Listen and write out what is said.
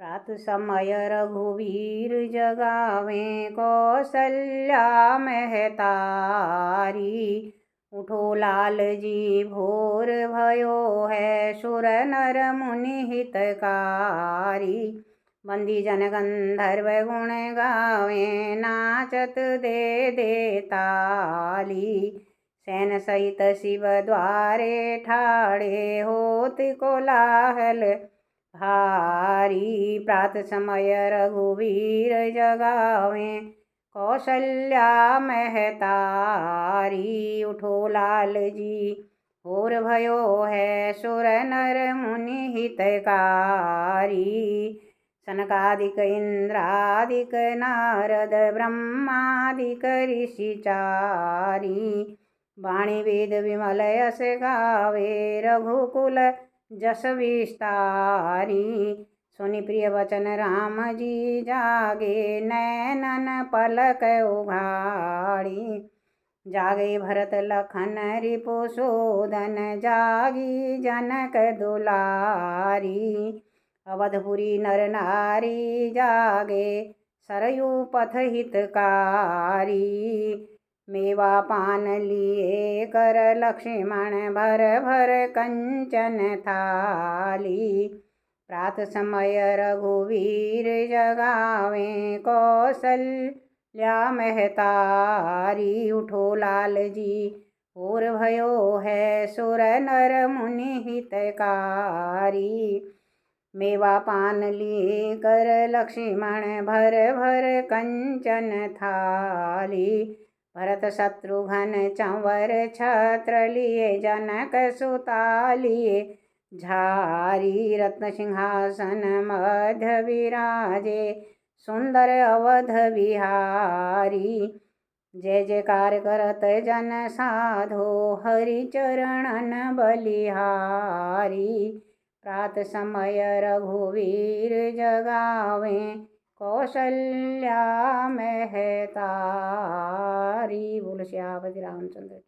प्रात समय रघुवीर जगावे कौशल्या महतारी। उठो लाल जी भोर भयो है सुर नर मुनि हितकारी। बंदी जन गंधर्व गुण गावे नाचत दे दे ताली। सैन सहित शिव द्वारे ठाड़े होत कोलाहल भारी। प्रात समय रघुवीर जगावे कौशल्या महतारी। उठो लाल जी भोर भयो है सुर नर मुनि हितकारी। सनकादिक इंद्रादिक नारद ब्रह्मादिक ऋषि चारी। वाणी वेद विमल यश गावे रघुकुल जस विस्तारी। सुनि प्रिय वचन राम जी जागे नैनन पलक उघाड़ी। जागे भरत लखन रिपुसूदन जागी जनक दुलारी। अवधपुरी नर नारी जागे सरयू पथ हितकारी। मेवा पान लिए कर लक्ष्मण भर भर कंचन थाली। प्रात समय रघुवीर जगावे कौशल्या महतारी। उठो लाल जी भोर भयो है सुर नर मुनि हितकारी। मेवा पान लिए कर लक्ष्मण भर भर कंचन थाली। भरत शत्रुघ्न चंवर छत्र लिए जनक सुता लिए झारी। रत्न सिंहासन मध्य विराजे सुंदर अवध विहारी। जय जयकार करत जन साधो हरि चरणन बलिहारी। प्रात समय रघुवीर जगावे कौशल्या महतारी। बोल श्यामति रामचंद्र।